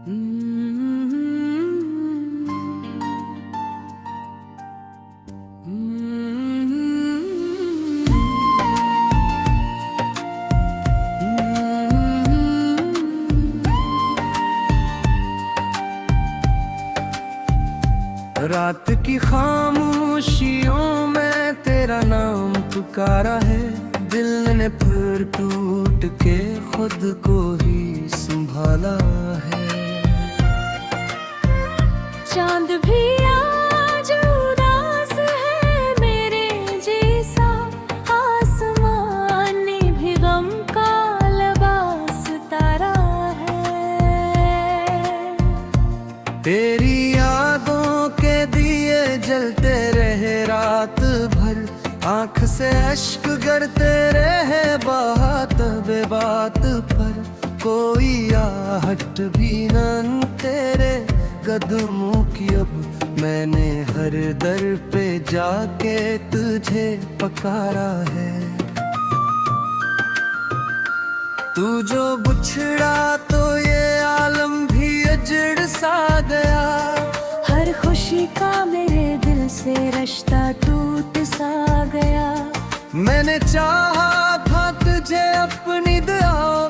रात की खामोशियों में तेरा नाम पुकारा है, दिल ने फिर टूट के खुद को ही संभाला है। चांद भी आज उदास है मेरे जैसा, आसमान ने भी गम का लिबास तारा है। तेरी यादों के दिए जलते रहे रात भर, आँख से अश्क गिरते रहे बात बेबात पर। कोई आहट भी न तेरे कदमों की, अब मैंने हर दर पे जाके तुझे पकारा है। तू जो बिछड़ा तो ये आलम भी अजड़ सा गया, हर खुशी का मेरे दिल से रिश्ता टूट सा गया। मैंने चाहा था तुझे अपनी दुआओं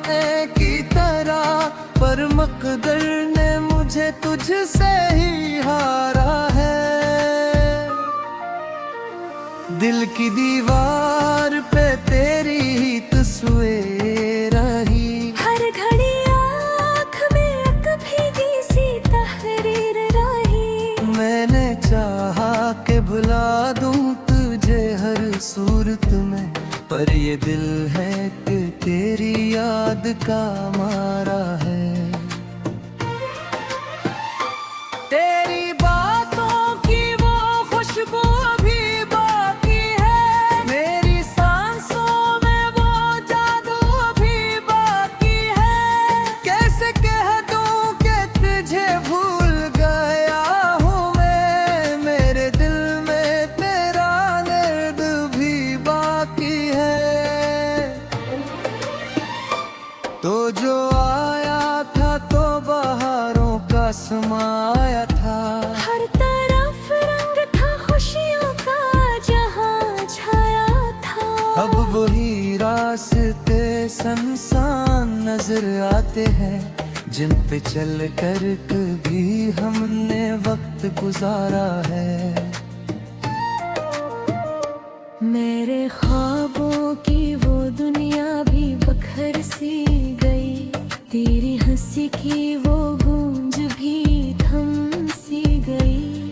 की तरह, पर मकदर ने मुझे तुझसे ही हारा है। दिल की दीवार पे तेरी ही तस्वीर रही, हर घड़ी आँख में एक भीगी सी तहरीर रही। मैंने चाहा के भुला दूं तुझे हर सूरत में, पर ये दिल है कि तेरी याद का मारा है। तेरी बातों की वो खुशबू अभी बाकी है, मेरी सांसों में वो जादू अभी बाकी है। कैसे कह दूं कि तुझे भूल गया हूँ मैं, मेरे दिल में तेरा दर्द भी बाकी है। तो जो आया था तो बहारों का समाया था, हर तरफ रंग था खुशियों का जहां छाया था। अब वही रास्ते सुनसान नजर आते हैं, जिन पे चल कर कभी हमने वक्त गुजारा है। मेरे ख्वाबों की वो दुनिया भी बखर सी गई, तेरी हंसी की वो गूंज भी थम सी गई।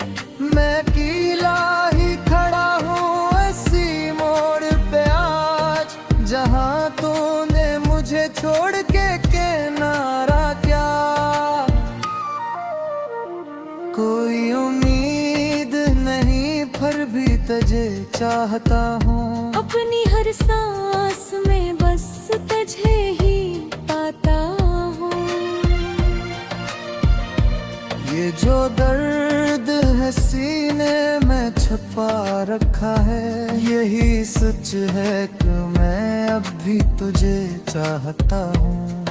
मैं अकेला ही खड़ा हूँ ऐसी मोड़ पे आज, जहाँ तूने मुझे छोड़ के किनारा क्या। कोई उम्मीद नहीं फिर भी तुझे चाहता हूँ, अपनी हर सांस में बस तुझे ही पाता हूँ। ये जो दर्द है सीने में छुपा रखा है, यही सच है कि मैं अब भी तुझे चाहता हूँ।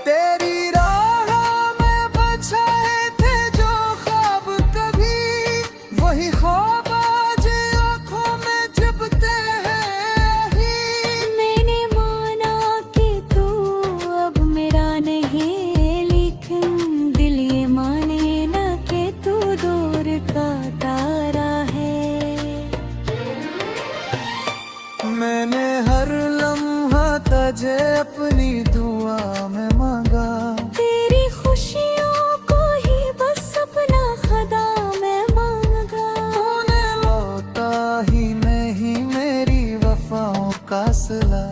तेरी राह में बछाए थे जो ख्वाब कभी, वही ख्वाब आज आँखों में चुभते हैं ही। मैंने माना कि तू अब मेरा नहीं, लेकिन दिल ये माने ना कि तू दूर का तारा है। मैंने हर लम्हा तुझे अपनी दुआ में मांगा, तेरी खुशियों को ही बस अपना खुदा में मांगा। तूने लौटा ही नहीं मेरी वफाओं का सिला,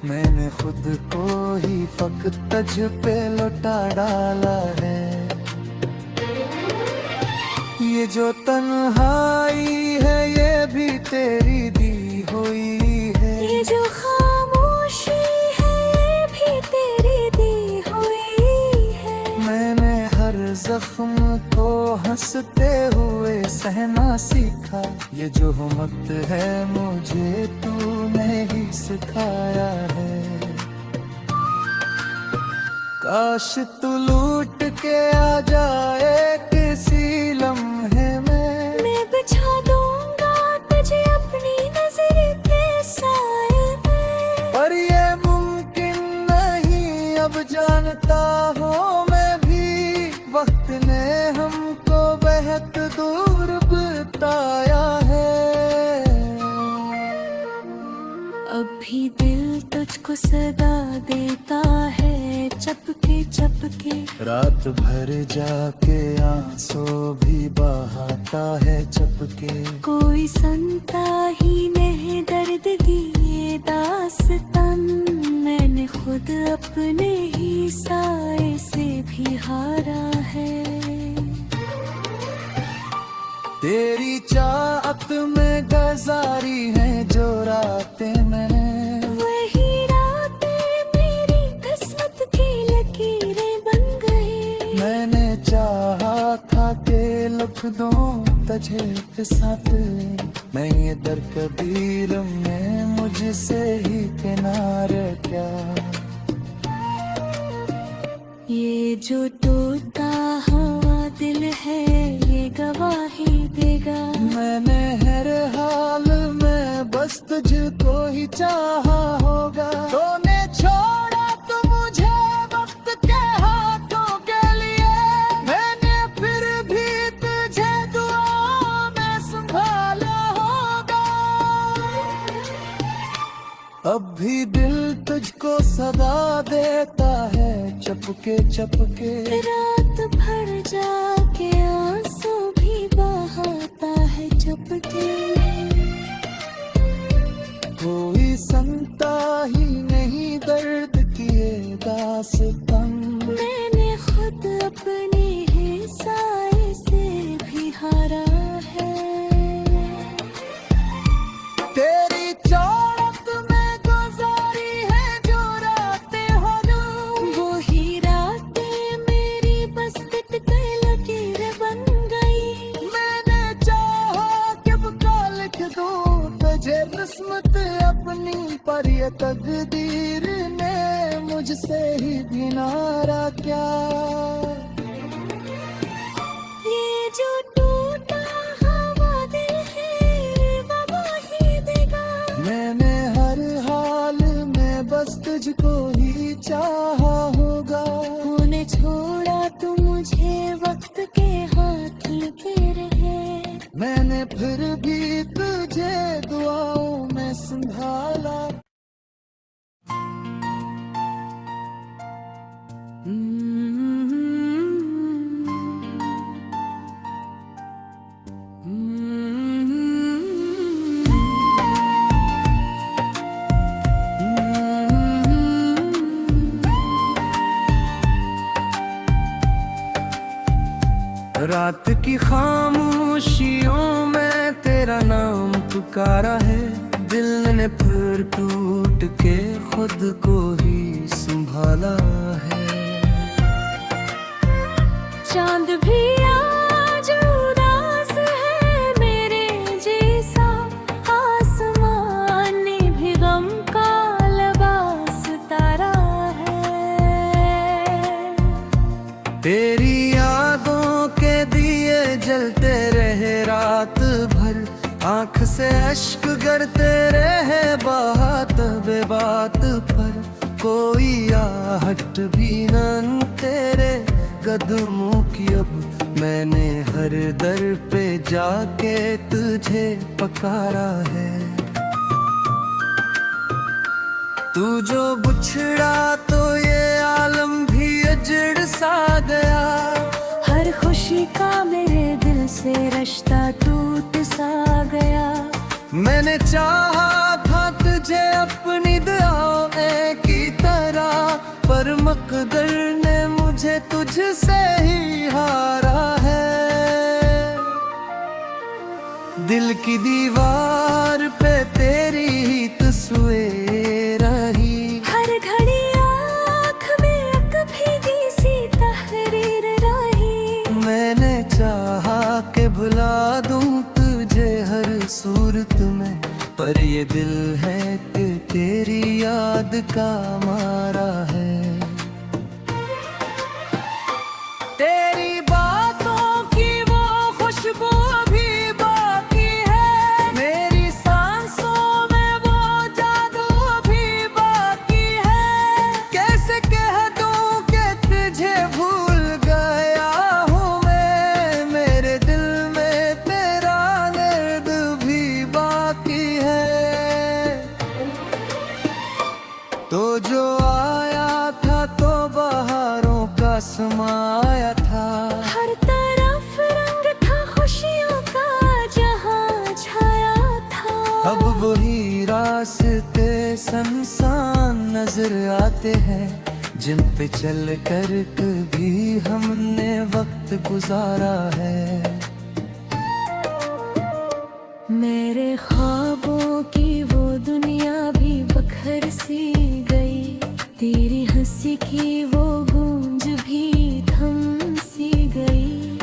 मैंने खुद को ही फकत तुझ पे लौटा डाला है। ये जो तन्हाई है ये भी तेरी दी हुई है, ये जो खामोशी है ये भी तेरी दी हुई है। मैंने हर जख्म को हंसते हुए सहना सीखा, ये जो वक्त है मुझे तूने ही सिखाया है। काश तू लूट के आ जाए किसी लम्हे में। मैं बिछा दूंगा तुझे अपनी नजर के साए में। पर ये मुमकिन नहीं अब जानता हूँ मैं भी, वक्त ने हमको बेहद दूर बताया है। अब भी दिल तुझको सदा देता है चपके चपके। रात भर जाके आंसू भी बहाता है चपके। कोई सुनता ही नहीं दर्द की ये दास्तान, मैंने खुद अपने ही साए से भी हारा है। तेरी चाहत में गुजारी है जो रातें मैंने, वही रातें मेरी किस्मत की लकीरें बन गई। मैंने चाहा था कि लिख दूं तुझे साथ, मैं ये दर कबीर में मुझसे ही किनारे क्या। ये जो टूटा हुआ दिल है ये गवाही देगा। मैंने हर हाल में बस तुझको ही चाहा होगा। तूने छोड़ा तो मुझे वक्त के हाथों के लिए, मैंने फिर भी तुझे दुआ में संभाला होगा। अब भी दिल तुझको सदा देता है चपके चपके। रात भर जाके आंसू भी बहाता है चुपके। कोई सुनता ही नहीं दर्द किए दास्तान, मैंने खुद अपने ही साए से भी हारा है। तेरी चाहत में गुजारी है जो रातें हो दूं, वही रातें मेरी बस के लकीर बन गई। मैंने चाहा कि बुका लिख दूं तुझे किस्मत अपनी, पर ये तकदीर ने मुझसे ही भी नारा क्या। ये जो टूटा हुआ दिल है वही देगा। मैंने हर हाल में बस तुझको ही चाहा होगा। तूने छोड़ा तो मुझे वक्त के हाथ लगे रहे, मैंने फिर भी तुझे दुआओं में संभाला। रात की खामोशियों में तेरा नाम पुकारा है, दिल ने फिर टूट के खुद को ही संभाला है। चांद भी आज उदास है मेरे जैसा, आसमान ने भी गम का लिबास तारा है। तेरी यादों के दिए जलते रहे रात भर, आंख से अश्क गिरते रहे बात बेबात पर। कोई आहट भी न तेरे कदमों की अब, मैंने हर दर पे जाके तुझे पकारा है। तू जो बिछड़ा तो ये आलम भी अजड़ सा गया। हर खुशी का मेरे दिल से रिश्ता टूट सा गया। मैंने चाहा था तुझे अपनी दुआओं की तरह, पर मकदर ने मुझे तुझसे ही हारा है। दिल की दीवार पे तेरी ही तस्वीर रही, हर घड़ी आँख में एक भीगी सी तहरीर रही। मैंने चाहा कि भुला दूं तुझे हर सूरत में, पर ये दिल है कि तेरी याद का मारा है। तो जो आया था तो बहारों का समाया था, हर तरफ रंग था खुशियों का जहां छाया था। अब वही रास्ते सुनसान नजर आते हैं जिन पे चल कर कभी हमने वक्त गुजारा है। मेरे ख्वाबों की वो दुनिया भी बखर सी गई, तेरी हंसी की वो गूंज भी थम सी गई।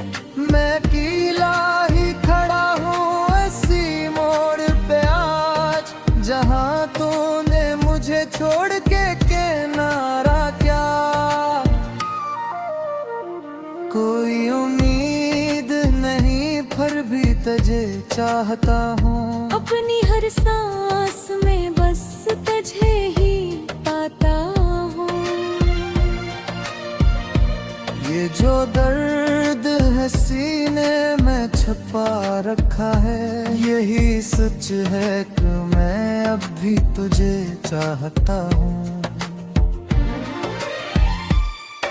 मैं अकेला ही खड़ा हूँ ऐसी मोड़ पे आज, जहाँ तूने मुझे छोड़ के किनारा क्या। कोई उम्मीद नहीं फिर भी तुझे चाहता हूँ, अपनी हर सांस में बस तुझे ही पाता हूँ। ये जो दर्द है सीने में छुपा रखा है, यही सच है कि मैं अब भी तुझे चाहता हूँ।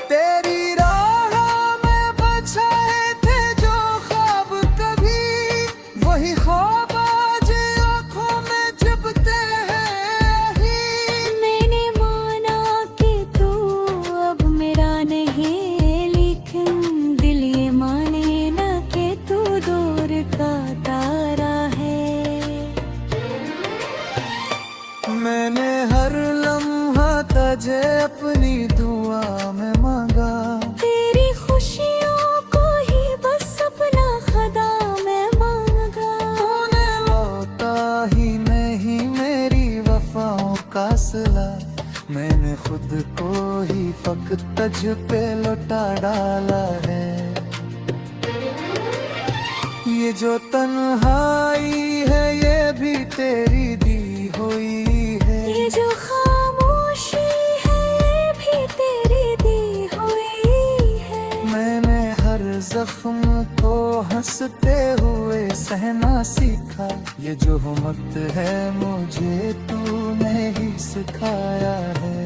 तेरी राह में बछाए थे जो ख्वाब कभी, वही ख्वाब आज आँखों में चुभते हैं ही। मैंने माना कि तू अब मेरा नहीं, लेकिन दिल ये माने ना कि तू दूर का तारा है। मैंने हर लम्हा तुझे अपनी दुआ में मांगा, तेरी खुशियों को ही बस अपना खुदा में मांगा। तूने लौटा ही नहीं मेरी वफाओं का सिला, मैंने खुद को ही फकत तुझ पे लौटा डाला है। ये जो तन्हाई है ये भी तेरी दी हुई है, ये जो खामोशी है ये भी तेरी दी हुई है। मैंने हर जख्म को हंसते हुए सहना सीखा, ये जो हिम्मत है मुझे तूने ही सिखाया है।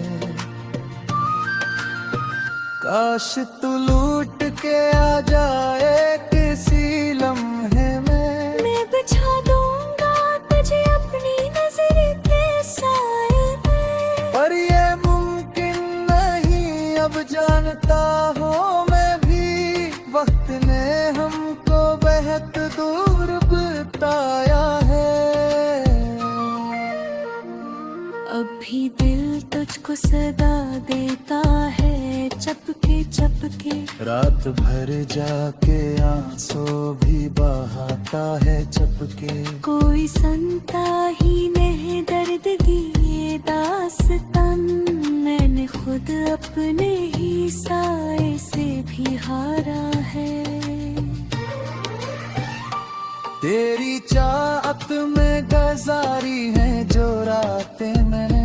काश तू लूट के आ जाए किसी लम्हे में, मैं बिछा दूंगा तुझे अपनी नजर के साए में। पर ये मुमकिन नहीं अब जानता हूँ मैं भी, वक्त ने हमको बेहद दूर बिताया है। अब भी दिल तुझको सदा देता है चपके चपके, रात भर जाके आंसू भी बहाता है चपके। कोई संता ही नहीं दर्द की ये दास्तान, मैंने खुद अपने ही साए से भी हारा है। तेरी चाहत में गुजारी है जो रातें मैंने,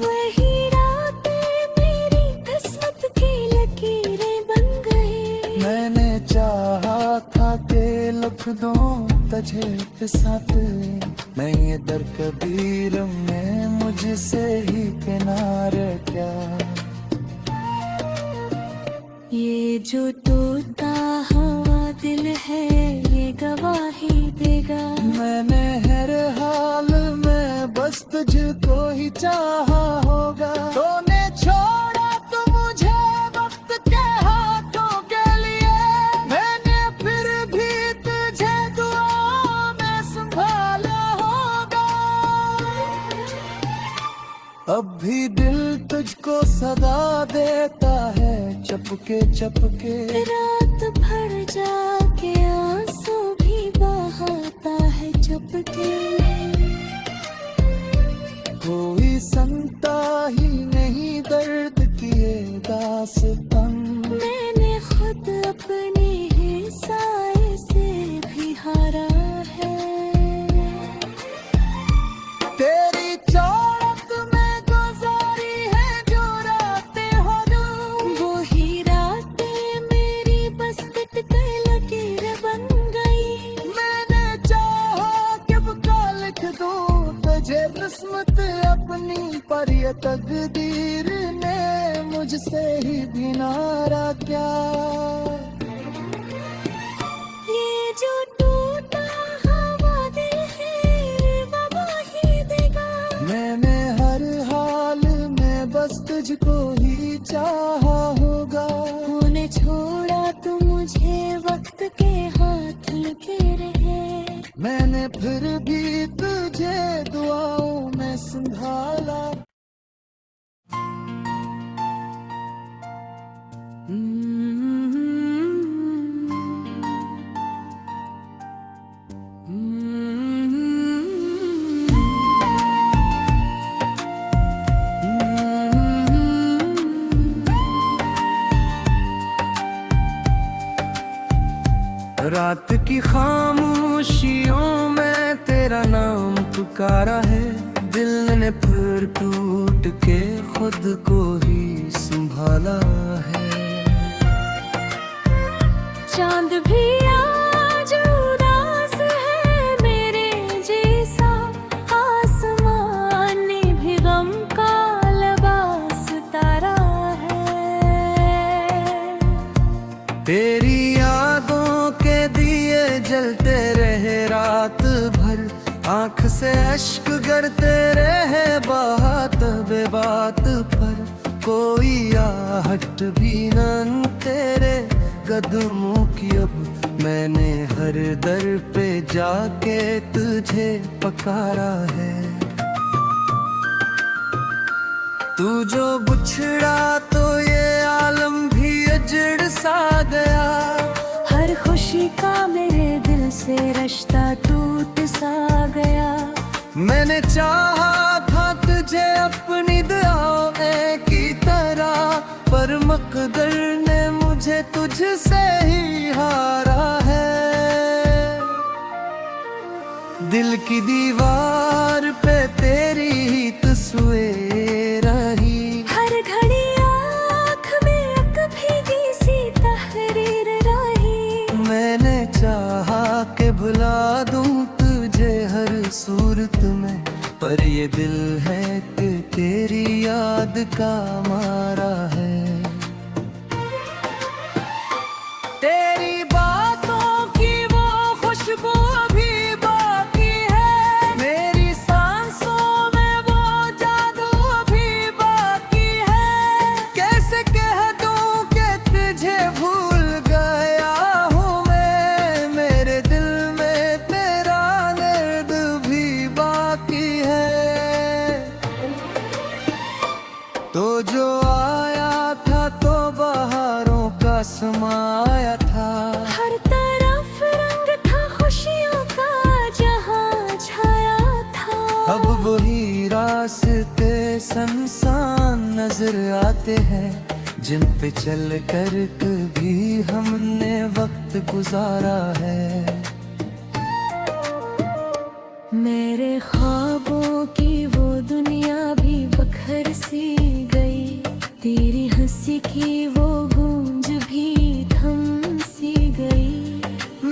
वही रातें मेरी किस्मत की लकीरें बन गई। मैंने चाहा था कि लिख दूं तुझे साथ, मैं ये दर कबीर में मुझसे ही किनारे क्या। ये जो तोता हवा दिल है ये गवाही देगा, मैंने हर हाल में बस तुझको ही चाहा होगा। तूने छोड़ा तो मुझे वक्त के हाथों के लिए, मैंने फिर भी तुझे दुआ में संभाला होगा। अब भी दिल तुझको सदा देता है चपके चपके, रात भर जाके आंसू भी बहाता है चुपके। कोई संता ही नहीं दर्द किए दास्तान, मैंने खुद अपने ही साए से भी हारा है। तेरी चाहत में गुजारी है जो रातें हो दूं, वही रातें मेरी बस कटके लकीर बन गई। मैंने चाहा कि लिख दूं तुझे किस्मत अपनी और ये तकदीर ने मुझसे ही भी नारा क्या। ये जो टूटा हवा दिल है वबा ही देगा। मैंने हर हाल में बस तुझको ही चाहा होगा। तूने छोड़ा तो मुझे वक्त के हाथ लगे रहे। मैंने फिर भी तुझे दुआओं में संभाला। रात की खामोशियों में तेरा नाम पुकारा है। दिल ने फिर टूट के खुद को ही संभाला है। चांद भी आज उदास है मेरे जैसा। आसमान ने भी गम का लिबास तारा है। तेरी यादों के दिए जलते रहे रात भर। आंख से अश्क गिरते रहे बात बेबात पर। कोई आहट भी न तेरे कदमों की अब। मैंने हर दर पे जाके तुझे पकारा है। तू जो बिछड़ा तो ये आलम भी अजड़ सा गया। हर खुशी का मेरे दिल से रिश्ता टूट सा गया। मैंने चाहा था तुझे अपनी दुआओं की तरह, पर मकदर ने मुझे तुझसे ही हारा है। दिल की दीवार पे तेरी ही तस्वीर रही। हर घड़ी आँख में एक भीगी सी तहरीर रही। मैंने चाहा के भुला दूं तुझे हर सूरत में, पर ये दिल है कि तेरी याद का मारा है। तेरी बातों की वो खुशबू अभी बाकी है। मेरी सांसों में वो जादू अभी बाकी है। कैसे कह दूं कि तुझे भूल गया हूँ मैं। मेरे दिल में तेरा दर्द भी बाकी है। तो जो आया था तो बहारों का समाया था। हर तरफ रंग था खुशियों का जहां छाया था। अब वही रास्ते सुनसान नजर आते हैं, जिन पे चल कर कभी हमने वक्त गुजारा है। मेरे ख्वाबों की वो दुनिया भी बखर सी गई। तेरी हंसी की वो गूंज भी थम सी गई।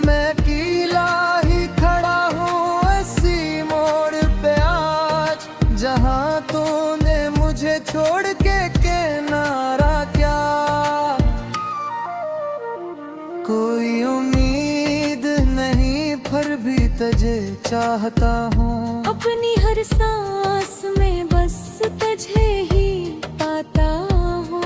मैं अकेला ही खड़ा हूँ ऐसी मोड़ पे आज, जहाँ तूने मुझे छोड़ के किनारा क्या। कोई उम्मीद नहीं फिर भी तुझे चाहता हूँ। अपनी हर सांस में बस तुझे ही पाता हूँ।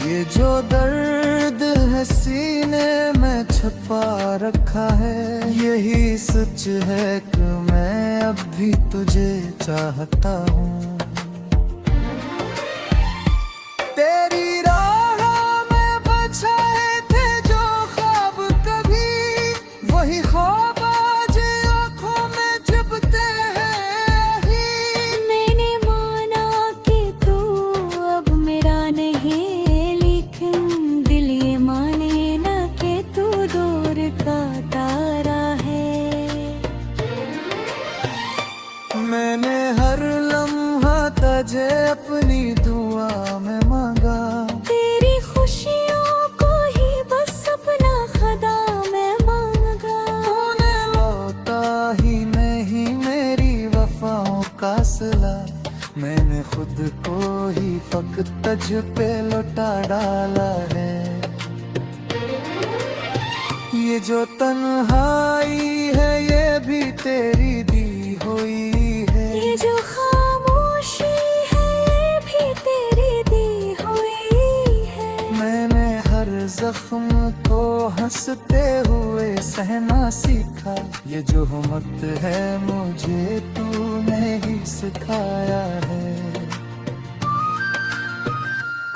ये जो दर्द है सीने में छुपा रखा है, यही सच है कि मैं अब भी तुझे चाहता हूँ। तेरी राह में बछाए थे जो ख्वाब कभी, वही ख्वाब आज आँखों में चुभते हैं ही। मैंने माना कि तू अब मेरा नहीं, लेकिन दिल ये माने ना कि तू दूर का तारा है। मैंने हर लम्हा तुझे अपनी दुआ में मांगा। तेरी खुशियों को ही बस अपना खुदा में मांगा। तूने लौटा ही नहीं मेरी वफाओं का सिला, मैंने खुद को ही फकत तुझ पे लौटा डाला है। ये जो तन्हाई है ये भी तेरी दी हुई है, ये जो खामोशी है ये भी तेरी दी हुई है। मैंने हर जख्म को हंसते हुए सहना सीखा, ये जो हिम्मत है मुझे तूने ही सिखाया है।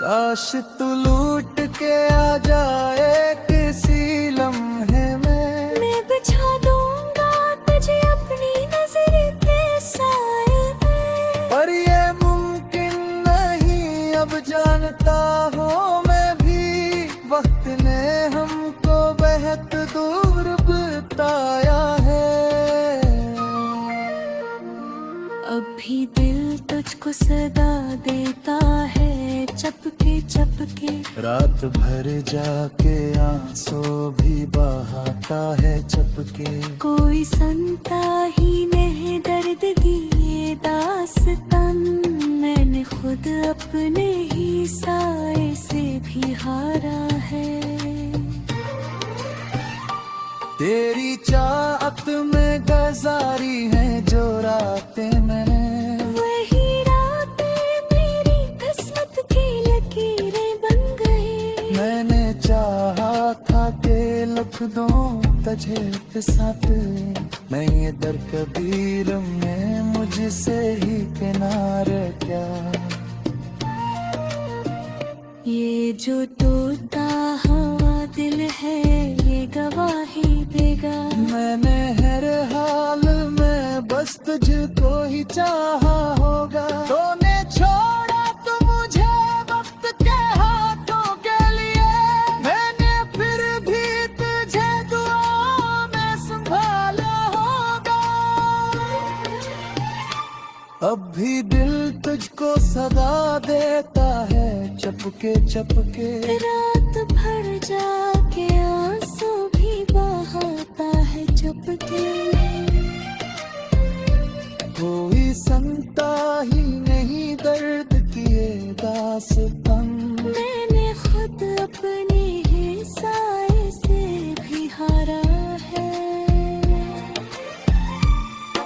काश तू लूट के आ जाए किसी लम्हे में, मैं बिछा दूंगा तुझे अपनी नजर के साए में। पर ये मुमकिन नहीं अब जानता हूँ मैं भी, वक्त ने हमको बेहद दूर बिताया है। अब भी दिल तुझको सदा देता है चपके चपके, रात भर जाके आंसू भी बहाता है चपके। कोई सुनता ही नहीं दर्द की ये दास्तान, मैंने खुद अपने ही साए से भी हारा है। तेरी चाहत में गुजारी है जो रातें मैंने, वही रातें मेरी किस्मत की लकीरें बन गई। मैंने चाहा था कि लिख दूं तुझे साथ, मैं ये दर कबीर में मुझसे ही किनारे क्या। ये जो टूटा हुआ दिल है ये गवाही देगा, मैंने हर हाल में बस तुझको ही चाहा होगा। तूने छोड़ा तो मुझे वक्त के हाथों के लिए, मैंने फिर भी तुझे दुआ में संभाला होगा। अब भी दिल तुझको सदा देता है चपके चपके, रात भर जाके आंसू भी बहाता है चुपके। कोई सुनता ही नहीं दर्द किए दास्तान, मैंने खुद अपने ही साए से भी हारा है।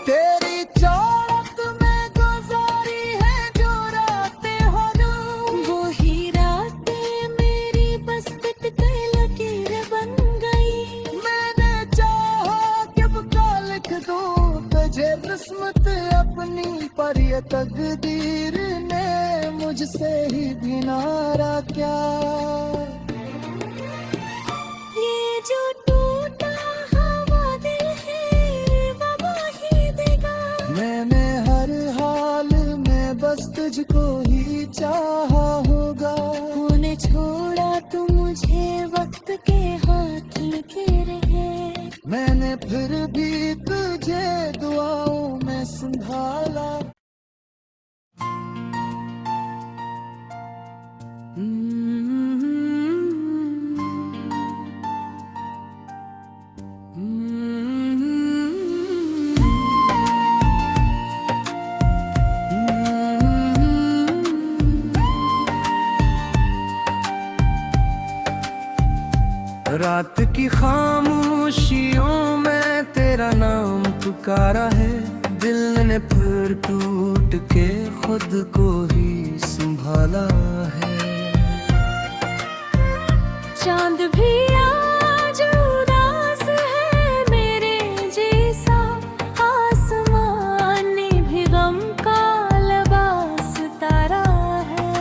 तेरी चाहत में गुजारी है जो रातें हो दूं, वही रातें मेरी बस्तित के लकीर बन गई। मैंने चाहा कि अब का लिख दूं तुझे किस्मत अपनी, पर ये तकदीर ने मुझसे ही भी नारा क्या। ये जो टूटा हुआ दिल है वही देगा, मैंने हर हाल में बस तुझको ही चाहा होगा। तूने छोड़ा तो मुझे वक्त के हाथ लगे रहे, मैंने फिर भी तुझे दुआओं में संभाला। रात की खामोशियों में तेरा नाम पुकारा है, दिल ने फिर टूट के खुद को ही संभाला है। चांद भी आज उदास है मेरे जैसा, आसमान ने भी गम का लिबास तारा है।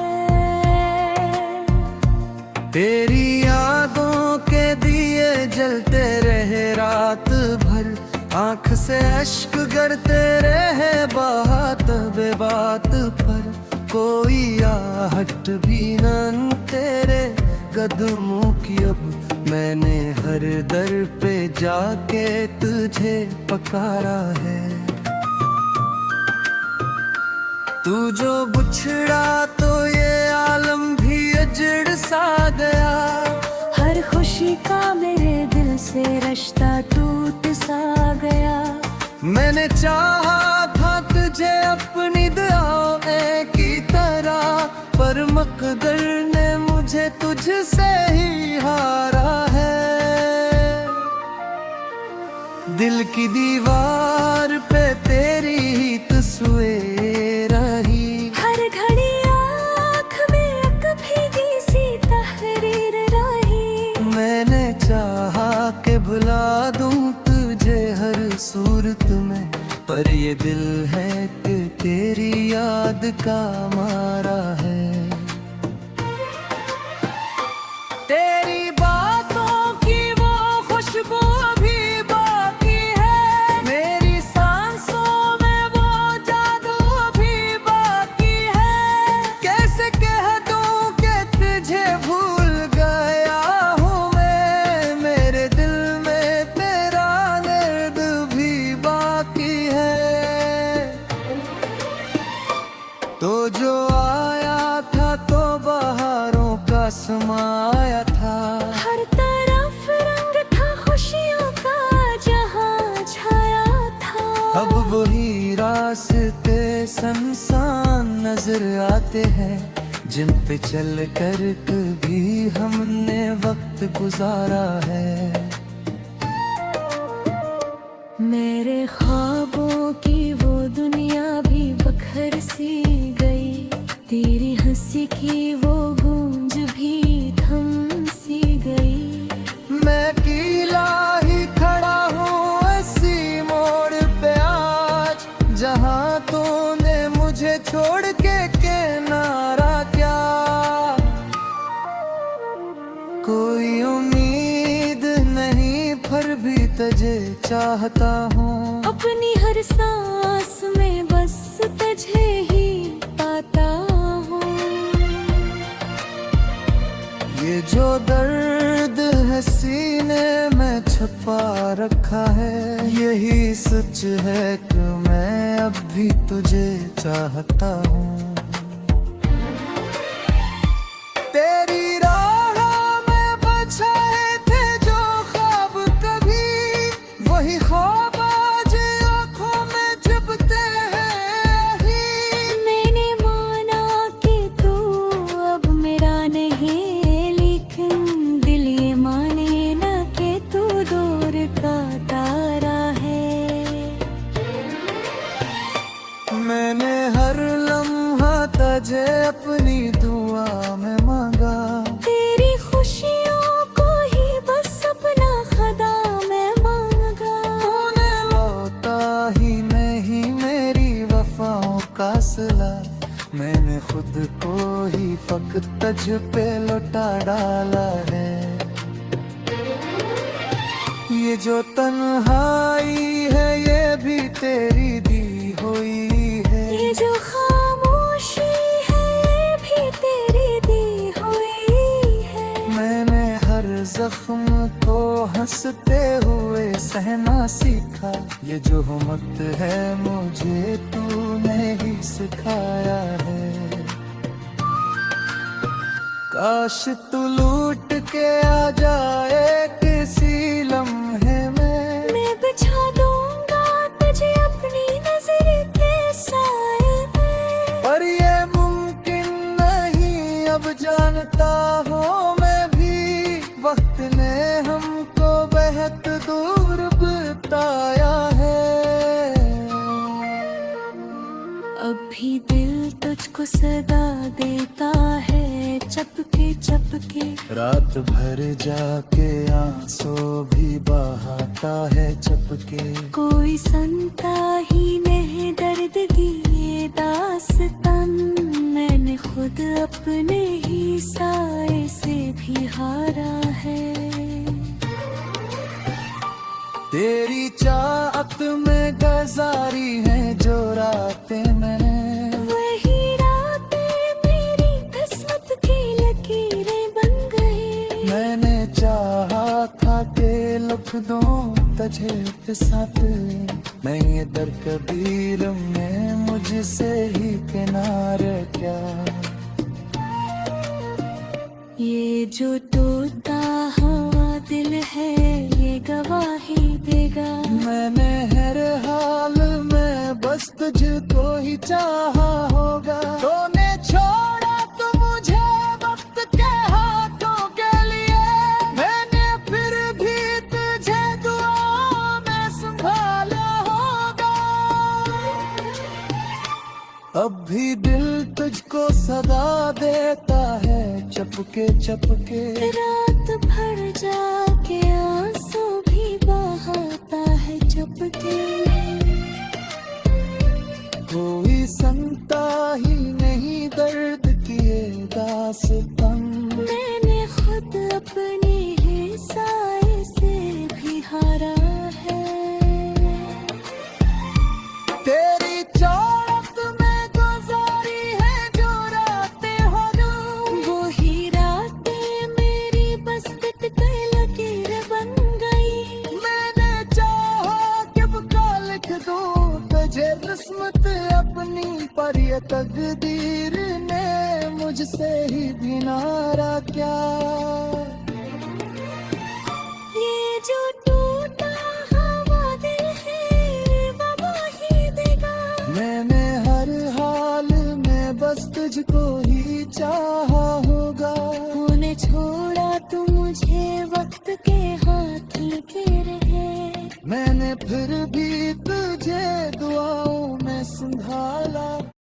तेरी यादों के दिए जलते रहे रात भर, आंख से अश्क गिरते रहे बात बे बात पर। कोई आहट भी न तेरे कदमों की, अब मैंने हर दर पे जाके तुझे पकारा है। तू जो बिछड़ा तो ये आलम भी अजड़ सा गया, हर खुशी का मेरे दिल से रिश्ता टूट सा गया। मैंने चाहा था तुझे अब तकदीर ने मुझे तुझसे ही हारा है। दिल की दीवार पे तेरी ही तस्वीर रही, हर घड़ी आँख में एक भीगी सी तहरीर रही। मैंने चाहा कि भुला दूं तुझे हर सूरत में, पर ये दिल है कि तेरी याद का मारा है। तेरी बातों की वो खुशबू अभी बाकी है, मेरी सांसों में वो जादू अभी बाकी है। कैसे कह दूं कि तुझे भूल गया हूँ मैं, मेरे दिल में तेरा दर्द भी बाकी है। तो जो आया था तो बहारों का समा आया था, हर तरफ रंग था खुशियों का जहां छाया था। अब वही रास्ते सुनसान नजर आते हैं, जिन पे चल कर कभी हमने वक्त गुजारा है। मेरे ख्वाबों की वो दुनिया भी बखर सी गई, तेरी हंसी की वो गूंज भी थम सी गई। मैं अकेला ही खड़ा हूँ ऐसी मोड़ पे आज, जहाँ तूने मुझे छोड़ के किनारा क्या। कोई उम्मीद नहीं फिर भी तुझे चाहता हूँ, अपनी हर सांस में बस तुझे ही पाता हूँ। ये जो दर्द है सीने में छुपा रखा है, यही सच है कि मैं अब भी तुझे चाहता हूँ। तेरी राह में बछाए थे जो ख्वाब कभी, वही ख्वाब आज आँखों में चुभते हैं ही। मैंने माना कि तू अब मेरा नहीं, लेकिन दिल ये माने ना कि तू दूर का तारा है। मैंने हर लम्हा तुझे अपनी दुआ में मांगा, तेरी खुशियों को ही बस अपना खुदा में मांगा। तूने लौटा ही नहीं मेरी वफाओं का सिला, मैंने खुद को ही फकत तुझ पे लौटा डाला है। ये जो तन्हाई है ये भी तेरी दी हुई है, ये जो खामोशी है ये भी तेरी दी हुई है। मैंने हर जख्म को हंसते हुए सहना सीखा, ये जो हिम्मत है मुझे तूने ही सिखाया है। काश तू लूट के आ जाए किसी लम्हे में, मैं बिछा दूंगा तुझे अपनी नजर के साए में। पर ये मुमकिन नहीं अब जानता हूँ मैं भी, वक्त ने हमको बेहद दूर बिताया है। अभी दिल तुझको सदा देता है चपके चपके, रात भर जाके आंसू भी बहाता है चपके। कोई सुनता ही नहीं दर्द की ये दास्तान, मैंने खुद अपने ही साए से भी हारा है। तेरी चाहत में गुजारी है जो रातें मैंने, वही रातें मेरी किस्मत की लकीरें बन गई। मैंने चाहा था कि लिख दूं तुझे साथ, मैं ये दर कबीर में मुझसे ही किनारे क्या। ये जो टूटा हुआ दिल है ये गवाही देगा, मैंने हर हाल में बस तुझको ही चाहा होगा। तूने छोड़ा तो मुझे अब भी दिल तुझको सदा देता है चपके चपके। रात भर जाके आंसू भी बहाता है चुपके। कोई सुनता ही नहीं दर्द किए दास्तां। मैंने खुद अपने ही साए से भी हारा है। तेरी चाहत में गुजारी है जो रातें हो दूं। वो ही रातें मेरी बस्तित पे लकीर बन गई। मैंने चाहा कि बुका लिख दूं तुझे किस्मत अपनी, पर ये तकदीर ने मुझसे ही भी नारा क्या। ये जो टूटा हवा दिल है वो ही देगा। मैंने हर हाल में बस तुझको ही चाहा होगा। तूने छोड़ा तो मुझे वक्त के हाथ लगे रहे। मैंने फिर भी तुझे दुआओं में संभाला।